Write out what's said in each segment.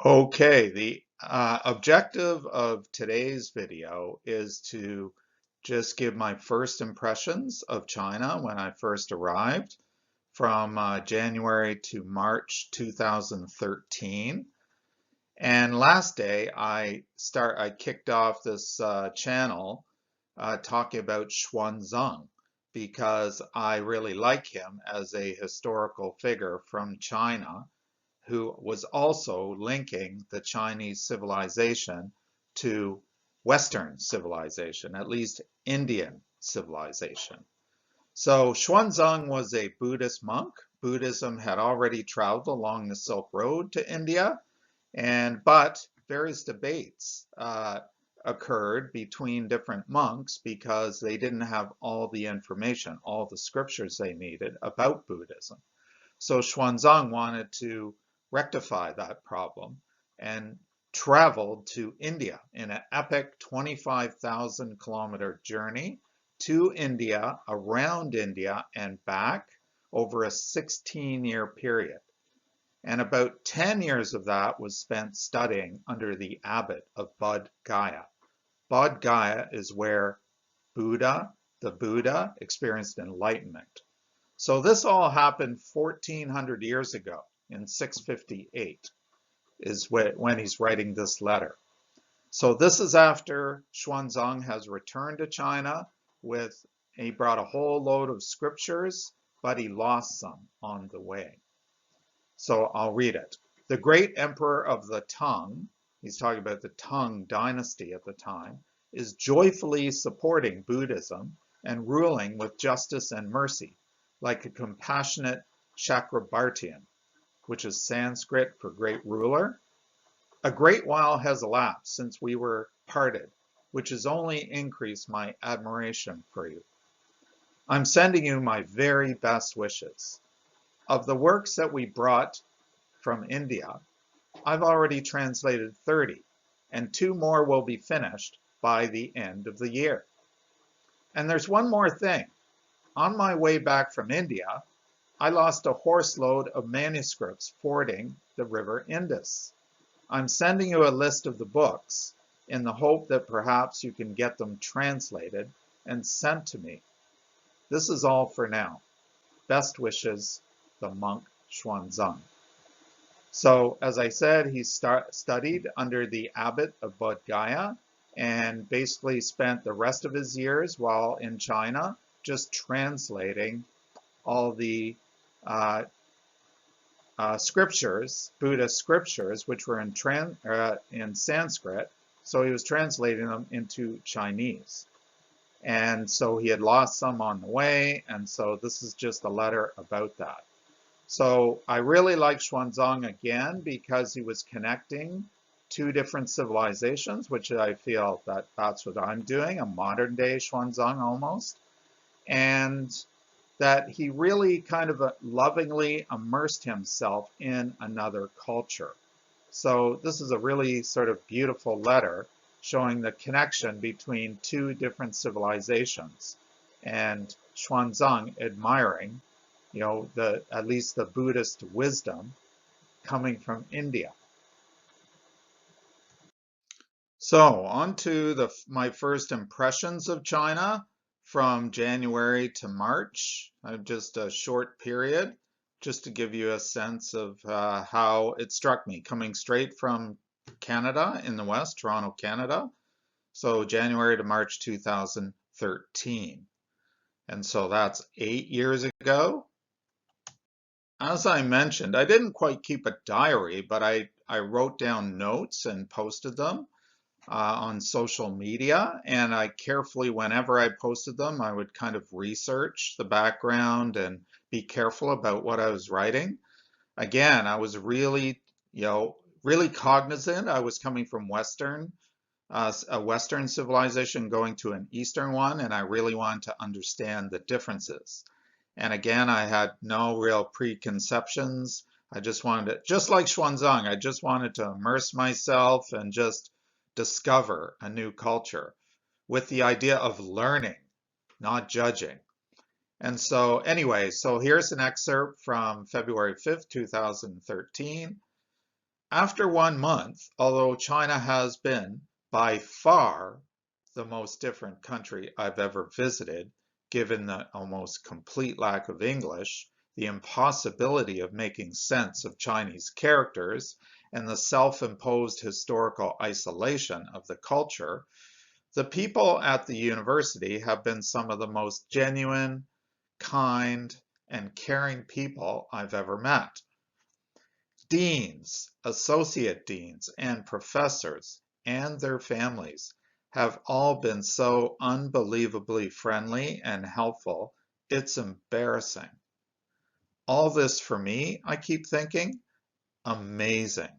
Okay, the objective of today's video is to just give my first impressions of China when I first arrived from January to March 2013. And last day I kicked off this channel talking about Xuanzang because I really like him as a historical figure from China who was also linking the Chinese civilization to Western civilization, at least Indian civilization. So Xuanzang was a Buddhist monk. Buddhism had already traveled along the Silk Road to India, but various debates occurred between different monks because they didn't have all the information, all the scriptures they needed about Buddhism. So Xuanzang wanted to rectify that problem and traveled to India in an epic 25,000 kilometer journey to India, around India, and back over a 16-year period. And about 10 years of that was spent studying under the abbot of Bodh Gaya. Bodh Gaya is where the Buddha, experienced enlightenment. So this all happened 1400 years ago in 658 is when he's writing this letter. So this is after Xuanzang has returned to China he brought a whole load of scriptures, but he lost some on the way. So I'll read it. The great emperor of the Tang, he's talking about the Tang dynasty at the time, is joyfully supporting Buddhism and ruling with justice and mercy, like a compassionate Chakrabartian, which is Sanskrit for great ruler. A great while has elapsed since we were parted, which has only increased my admiration for you. I'm sending you my very best wishes. Of the works that we brought from India, I've already translated 30, and 2 more will be finished by the end of the year. And there's one more thing. On my way back from India, I lost a horse load of manuscripts fording the river Indus. I'm sending you a list of the books in the hope that perhaps you can get them translated and sent to me. This is all for now. Best wishes, the monk Xuanzang. So, as I said, he studied under the abbot of Bodh Gaya and basically spent the rest of his years while in China just translating all the scriptures, Buddhist scriptures, which were in Sanskrit. So he was translating them into Chinese. And so he had lost some on the way, and so this is just a letter about that. So I really like Xuanzang again because he was connecting 2 different civilizations, which I feel that's what I'm doing, a modern day Xuanzang almost. And that he really kind of lovingly immersed himself in another culture. So this is a really sort of beautiful letter showing the connection between 2 different civilizations and Xuanzang admiring, at least the Buddhist wisdom coming from India. So on to my first impressions of China from January to March, just a short period, just to give you a sense of how it struck me coming straight from Canada in the West, Toronto, Canada. So January to March 2013. And so that's 8 years ago. As I mentioned, I didn't quite keep a diary, but I wrote down notes and posted them on social media, and I carefully, whenever I posted them, I would kind of research the background and be careful about what I was writing. Again, I was really, really cognizant. I was coming from a Western civilization going to an Eastern one, and I really wanted to understand the differences. And again, I had no real preconceptions. I just like Xuanzang, I just wanted to immerse myself and just discover a new culture with the idea of learning, not judging. And so anyway, so here's an excerpt from February 5th, 2013. After 1 month, although China has been by far the most different country I've ever visited, given the almost complete lack of English, the impossibility of making sense of Chinese characters, and the self-imposed historical isolation of the culture, the people at the university have been some of the most genuine, kind, and caring people I've ever met. Deans, associate deans, and professors and their families have all been so unbelievably friendly and helpful, it's embarrassing. All this for me, I keep thinking, amazing.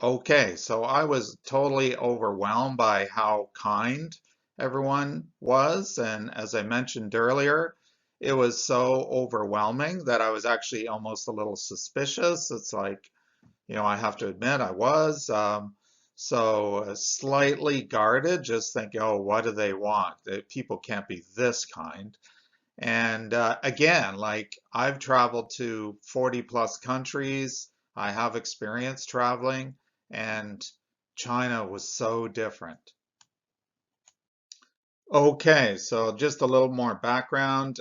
Okay, so I was totally overwhelmed by how kind everyone was, and as I mentioned earlier, it was so overwhelming that I was actually almost a little suspicious. It's like, I have to admit I was. So slightly guarded, just thinking, oh, what do they want? People can't be this kind. And again, like I've traveled to 40 plus countries. I have experience traveling, and China was so different. Okay, so just a little more background.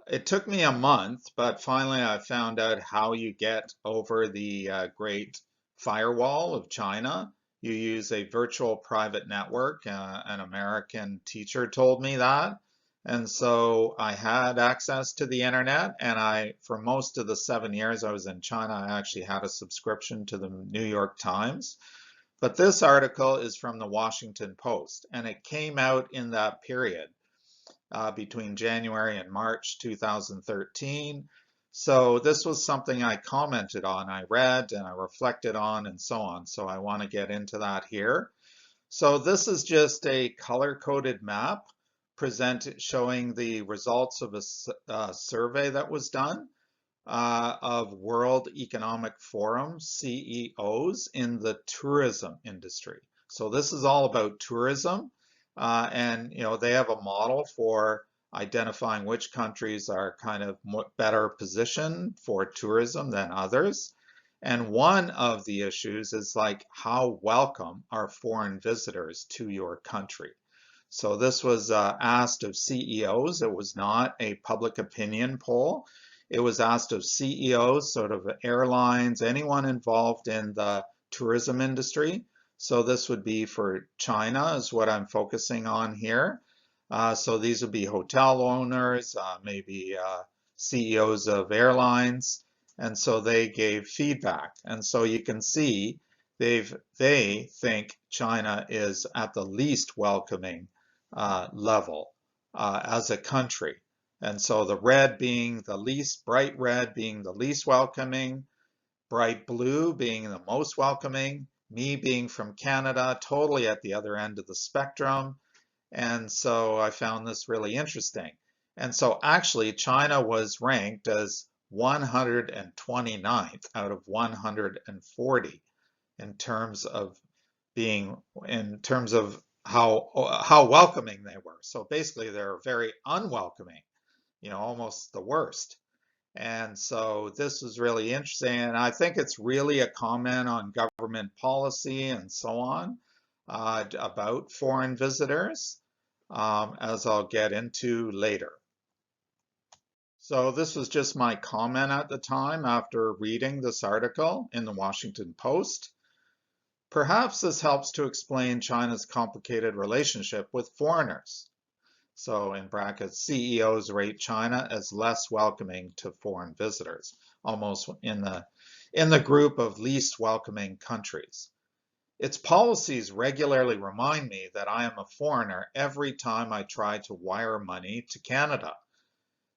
It took me a month, but finally I found out how you get over the Great Firewall of China. You use a virtual private network. An American teacher told me that. And so I had access to the internet, and for most of the 7 years I was in China, I actually had a subscription to the New York Times. But this article is from the Washington Post, and it came out in that period between January and March 2013. So this was something I commented on, I read and I reflected on and so on. So I want to get into that here. So this is just a color-coded map showing the results of a survey that was done of World Economic Forum CEOs in the tourism industry. So this is all about tourism. And they have a model for identifying which countries are kind of better positioned for tourism than others. And one of the issues is like, how welcome are foreign visitors to your country? So this was asked of CEOs. It was not a public opinion poll. It was asked of CEOs, sort of airlines, anyone involved in the tourism industry. So this would be for China is what I'm focusing on here. So these would be hotel owners, maybe CEOs of airlines. And so they gave feedback. And so you can see they think China is at the least welcoming level as a country. And so the red being the least, bright red being the least welcoming, bright blue being the most welcoming, me being from Canada, totally at the other end of the spectrum. And so I found this really interesting. And so actually China was ranked as 129th out of 140 in terms of how welcoming they were. So basically they're very unwelcoming, almost the worst. And so this was really interesting, and I think it's really a comment on government policy and so on about foreign visitors, as I'll get into later. So this was just my comment at the time after reading this article in the Washington Post. Perhaps this helps to explain China's complicated relationship with foreigners. So in brackets, CEOs rate China as less welcoming to foreign visitors, almost in the group of least welcoming countries. Its policies regularly remind me that I am a foreigner every time I try to wire money to Canada,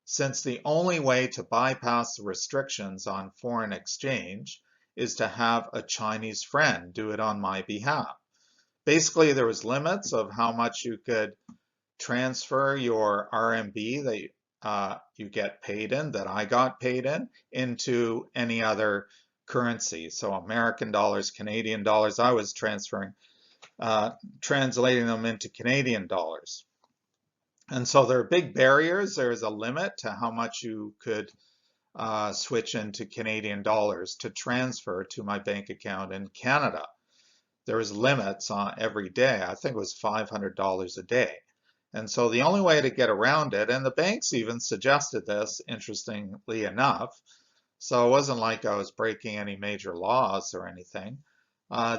since the only way to bypass the restrictions on foreign exchange is to have a Chinese friend do it on my behalf. Basically, there was limits of how much you could transfer your RMB that you get paid in, that I got paid in, into any other currency. So American dollars, Canadian dollars, I was translating them into Canadian dollars. And so there are big barriers. There's a limit to how much you could switch into Canadian dollars to transfer to my bank account in Canada. There was limits on every day. I think it was $500 a day. And so the only way to get around it, and the banks even suggested this, interestingly enough, so it wasn't like I was breaking any major laws or anything.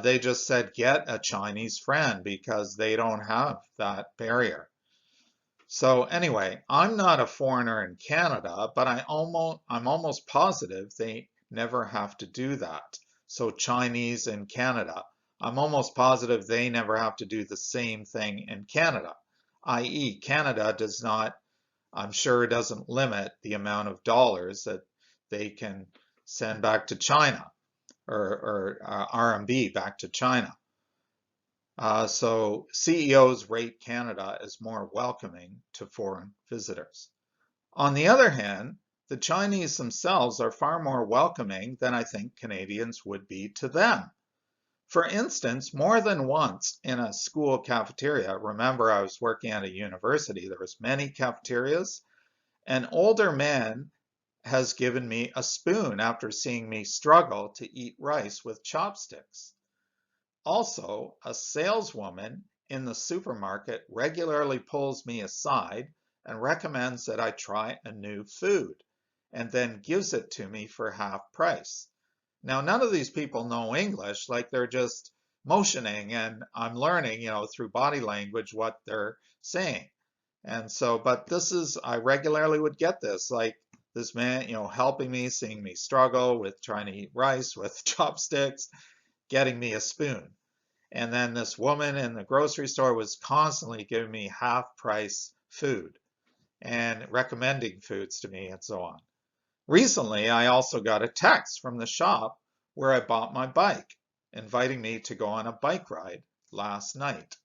They just said, get a Chinese friend because they don't have that barrier. So anyway, I'm not a foreigner in Canada, but I'm almost positive they never have to do that. So Chinese in Canada, I'm almost positive they never have to do the same thing in Canada, i.e. Canada does not, I'm sure, doesn't limit the amount of dollars that they can send back to China or RMB back to China. So CEOs rate Canada as more welcoming to foreign visitors. On the other hand, the Chinese themselves are far more welcoming than I think Canadians would be to them. For instance, more than once in a school cafeteria, remember I was working at a university, there was many cafeterias, an older man has given me a spoon after seeing me struggle to eat rice with chopsticks. Also, a saleswoman in the supermarket regularly pulls me aside and recommends that I try a new food and then gives it to me for half price. Now, none of these people know English, like they're just motioning and I'm learning, through body language what they're saying. And so, but I regularly would get this, like this man, helping me, seeing me struggle with trying to eat rice with chopsticks, getting me a spoon. And then this woman in the grocery store was constantly giving me half price food and recommending foods to me and so on. Recently, I also got a text from the shop where I bought my bike, inviting me to go on a bike ride last night.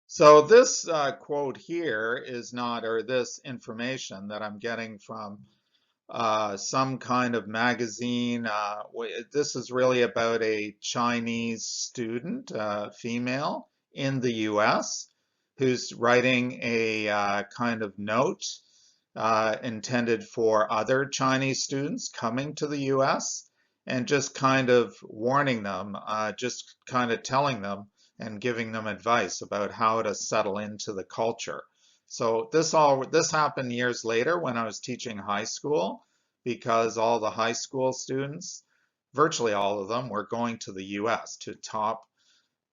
So this quote here is not, or this information that I'm getting from some kind of magazine. This is really about a Chinese student, female, in the US, who's writing a kind of note intended for other Chinese students coming to the US and just kind of warning them, just kind of telling them and giving them advice about how to settle into the culture. So this happened years later when I was teaching high school, because all the high school students, virtually all of them, were going to the US, to top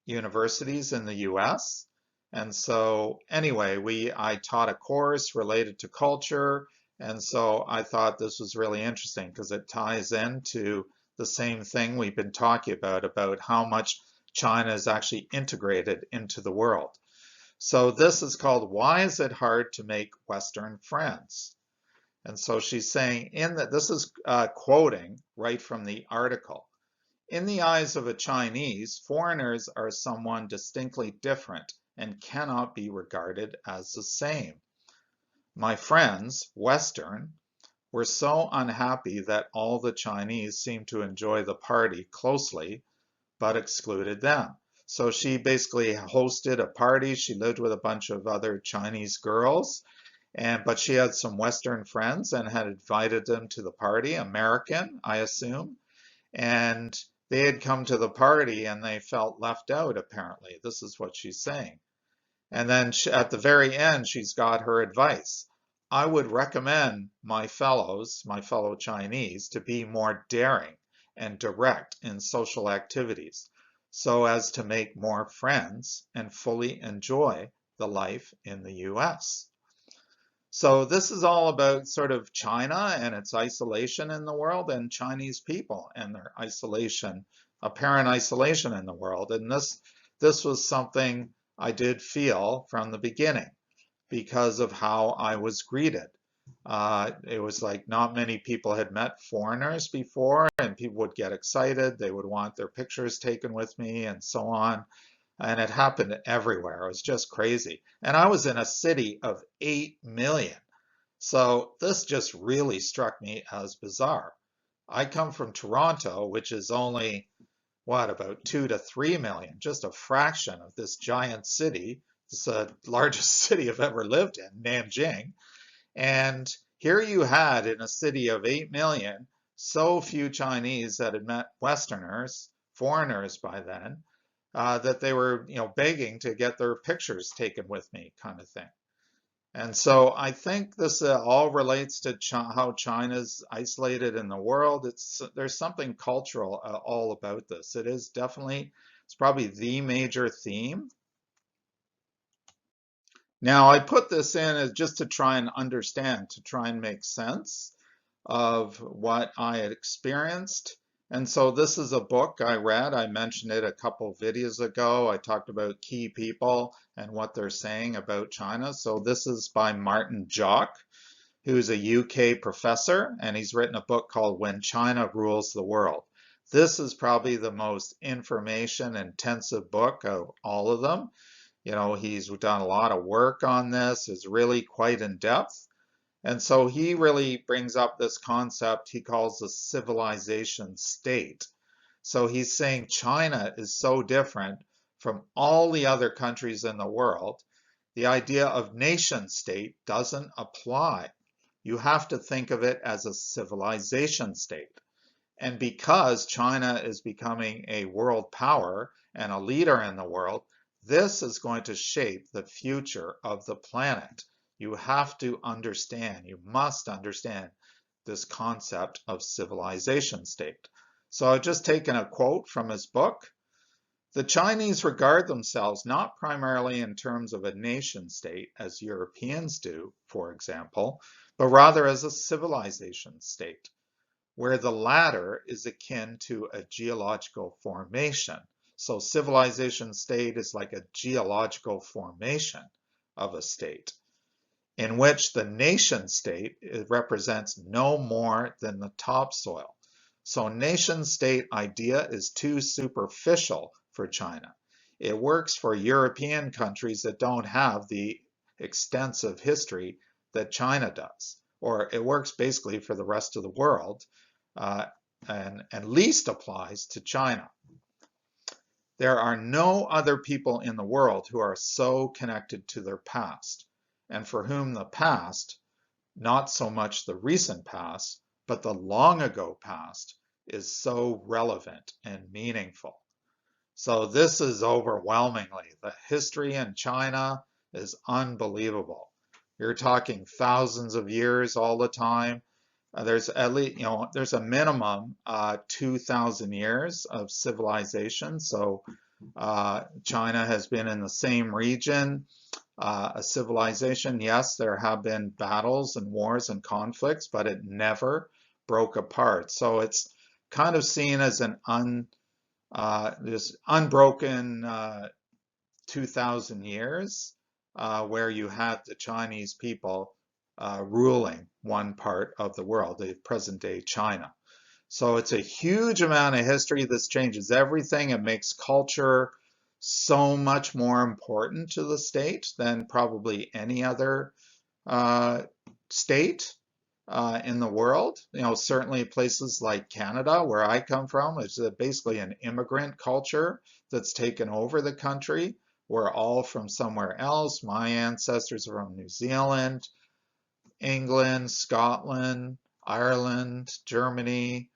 universities in the US. And so anyway, I taught a course related to culture, and so I thought this was really interesting because it ties into the same thing we've been talking about how much China is actually integrated into the world. So this is called, Why Is It Hard to Make Western Friends? And so she's saying, this is quoting right from the article. In the eyes of a Chinese, foreigners are someone distinctly different and cannot be regarded as the same. My friends, Western, were so unhappy that all the Chinese seemed to enjoy the party closely, but excluded them. So she basically hosted a party. She lived with a bunch of other Chinese girls, but she had some Western friends and had invited them to the party, American, I assume, and they had come to the party and they felt left out, apparently. This is what she's saying. And then at the very end, she's got her advice. I would recommend my fellow Chinese, to be more daring and direct in social activities so as to make more friends and fully enjoy the life in the US. So this is all about sort of China and its isolation in the world, and Chinese people and their isolation, apparent isolation in the world. And this was something I did feel from the beginning because of how I was greeted. It was like not many people had met foreigners before, and people would get excited. They would want their pictures taken with me and so on. And it happened everywhere. It was just crazy. And I was in a city of 8 million. So this just really struck me as bizarre. I come from Toronto, which is only, about 2 to 3 million, just a fraction of this giant city. It's the largest city I've ever lived in, Nanjing. And Here you had in a city of 8 million, so few Chinese that had met Westerners, foreigners by then, that they were, begging to get their pictures taken with me, kind of thing. And so I think this all relates to how China's isolated in the world. There's something cultural all about this. It's probably the major theme. Now I put this in as just to try and understand, to try and make sense of what I had experienced. And so this is a book I read. I mentioned it a couple videos ago. I talked about key people and what they're saying about China. So this is by Martin Jock, who's a UK professor, and he's written a book called When China Rules the World. This is probably the most information intensive book of all of them. He's done a lot of work on this. It's really quite in depth. And so he really brings up this concept he calls the civilization state. So he's saying China is so different from all the other countries in the world. The idea of nation state doesn't apply. You have to think of it as a civilization state. And because China is becoming a world power and a leader in the world, this is going to shape the future of the planet. You have to understand, you must understand this concept of civilization state. So I've just taken a quote from his book. The Chinese regard themselves not primarily in terms of a nation state, as Europeans do, for example, but rather as a civilization state, where the latter is akin to a geological formation. So civilization state is like a geological formation of a state, in which the nation state represents no more than the topsoil. So nation state idea is too superficial for China. It works for European countries that don't have the extensive history that China does, or it works basically for the rest of the world, and least applies to China. There are no other people in the world who are so connected to their past, and for whom the past, not so much the recent past, but the long ago past, is so relevant and meaningful. So this is overwhelmingly, the history in China is unbelievable. You're talking thousands of years all the time. There's at least, there's a minimum 2,000 years of civilization. So China has been in the same region, a civilization. Yes, there have been battles and wars and conflicts, but it never broke apart. So it's kind of seen as this unbroken 2,000 years where you had the Chinese people ruling one part of the world, the present day China. So it's a huge amount of history. This changes everything. It makes culture so much more important to the state than probably any other state in the world. Certainly places like Canada, where I come from, is basically an immigrant culture that's taken over the country. We're all from somewhere else. My ancestors are from New Zealand, England, Scotland, Ireland, Germany.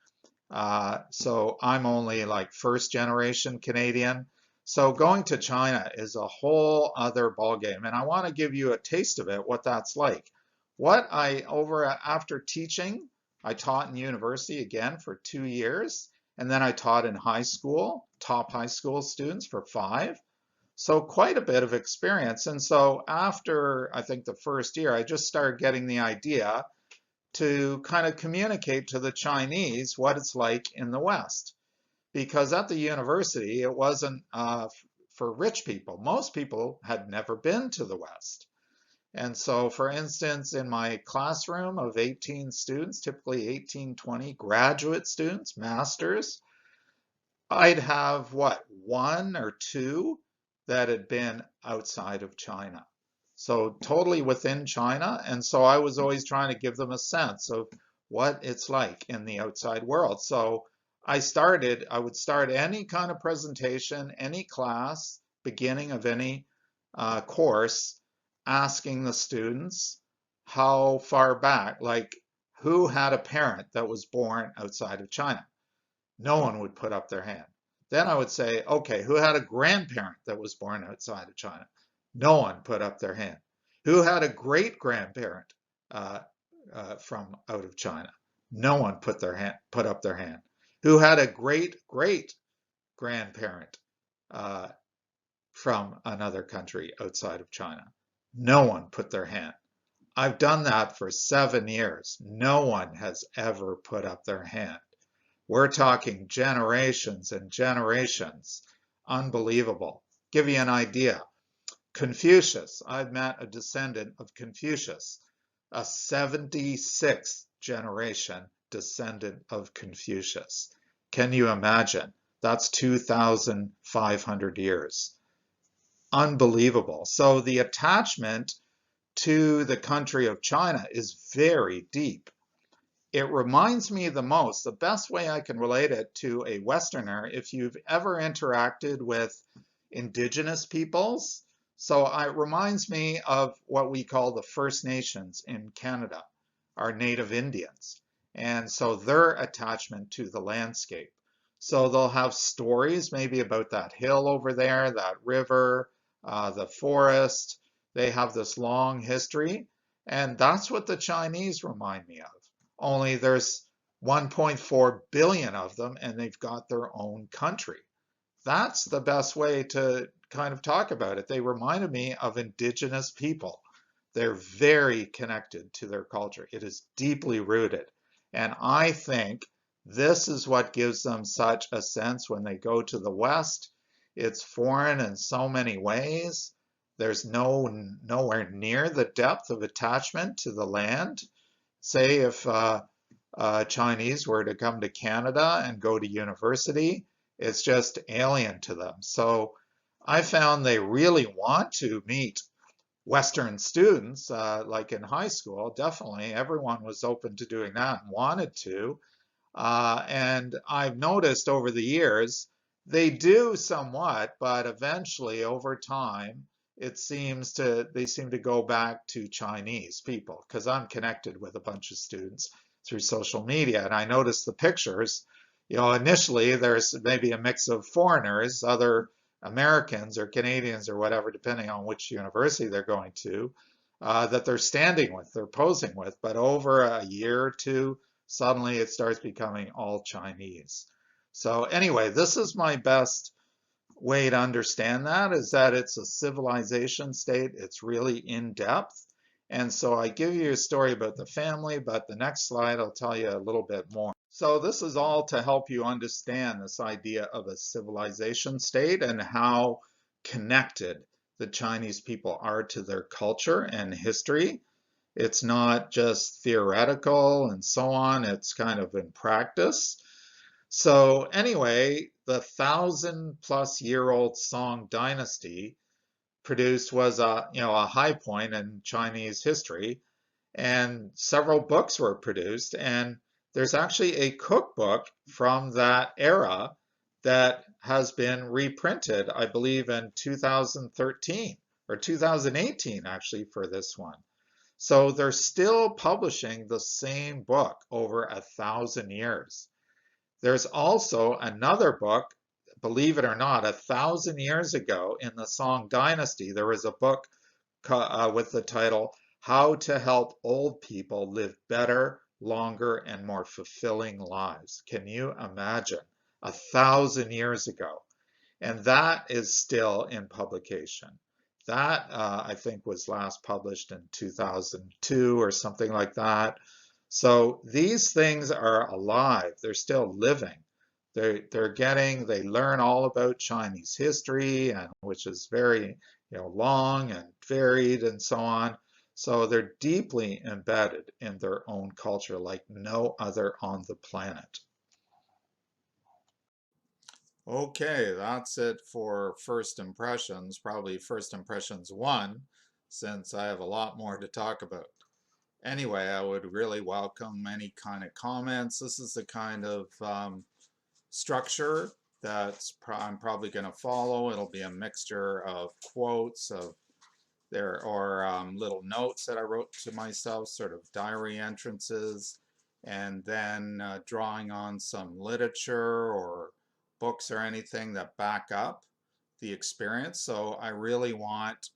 So I'm only like first generation Canadian. So going to China is a whole other ballgame. And I want to give you a taste of it, what that's like. After teaching, I taught in university again for 2 years. And then I taught in high school, top high school students for 5. So quite a bit of experience. And so after, I think the first year, I just started getting the idea to kind of communicate to the Chinese what it's like in the West. Because at the university, it wasn't for rich people. Most people had never been to the West. And so, for instance, in my classroom of 18 students, typically 18, 20 graduate students, masters, I'd have what, 1 or 2 that had been outside of China. So totally within China. And so I was always trying to give them a sense of what it's like in the outside world. So I would start any kind of presentation, any class, beginning of any course, asking the students, how far back, like who had a parent that was born outside of China? No one would put up their hand. Then I would say, okay, who had a grandparent that was born outside of China? No one put up their hand. Who had a great grandparent uh, from out of China? No one put up their hand. Who had a great great grandparent uh, from another country outside of China? No one put their hand. I've done that for 7 years. No one has ever put up their hand. We're talking generations and generations. Unbelievable. Give you an idea. Confucius, I've met a descendant of Confucius, a 76th generation descendant of Confucius. Can you imagine? That's 2,500 years. Unbelievable. So the attachment to the country of China is very deep. It reminds me the most, the best way I can relate it to a Westerner, if you've ever interacted with indigenous peoples. So it reminds me of what we call the First Nations in Canada, our native Indians. And so their attachment to the landscape. So they'll have stories maybe about that hill over there, that river, the forest. They have this long history. And that's what the Chinese remind me of. Only there's 1.4 billion of them and they've got their own country. That's the best way to kind of talk about it. They reminded me of indigenous people. They're very connected to their culture. It is deeply rooted. And I think this is what gives them such a sense when they go to the West. It's foreign in so many ways. There's nowhere near the depth of attachment to the land. Say if Chinese were to come to Canada and go to university, it's just alien to them. So I found they really want to meet Western students, like in high school, definitely everyone was open to doing that and wanted to. And I've noticed over the years, they do somewhat, but eventually over time, they seem to go back to Chinese people because I'm connected with a bunch of students through social media. And I noticed the pictures, initially there's maybe a mix of foreigners, other Americans or Canadians or whatever, depending on which university they're going to, that they're standing with, they're posing with. But over a year or two, suddenly it starts becoming all Chinese. So anyway, this is my best way to understand that, is that it's a civilization state. It's really in depth. And so I give you a story about the family, but the next slide I'll tell you a little bit more. So this is all to help you understand this idea of a civilization state and how connected the Chinese people are to their culture and history. It's not just theoretical and so on, it's kind of in practice. So anyway, the 1,000-plus-year-old Song dynasty was a high point in Chinese history, and several books were produced, and there's actually a cookbook from that era that has been reprinted, I believe in 2013 or 2018 actually for this one. So they're still publishing the same book over 1,000 years. There's also another book, believe it or not, 1,000 years ago in the Song Dynasty, there was a book with the title, How to Help Old People Live Better, Longer, and More Fulfilling Lives. Can you imagine? 1,000 years ago. And that is still in publication. That, I think, was last published in 2002 or something like that. So these things are alive. They're still living. They learn all about Chinese history, and which is very, long and varied and so on. So they're deeply embedded in their own culture like no other on the planet. Okay, that's it for first impressions, probably first impressions one, since I have a lot more to talk about. Anyway, I would really welcome any kind of comments. This is the kind of structure that I'm probably going to follow. It'll be a mixture of quotes, of There are little notes that I wrote to myself, sort of diary entrances, and then drawing on some literature or books or anything that back up the experience. So I really want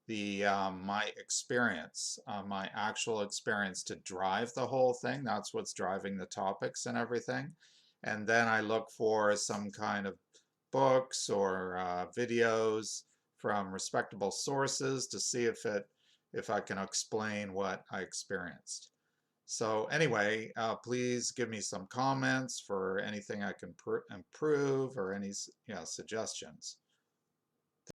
the my experience, my actual experience to drive the whole thing. That's what's driving the topics and everything. And then I look for some kind of books or videos from respectable sources to see if I can explain what I experienced. So anyway, please give me some comments for anything I can improve or any suggestions.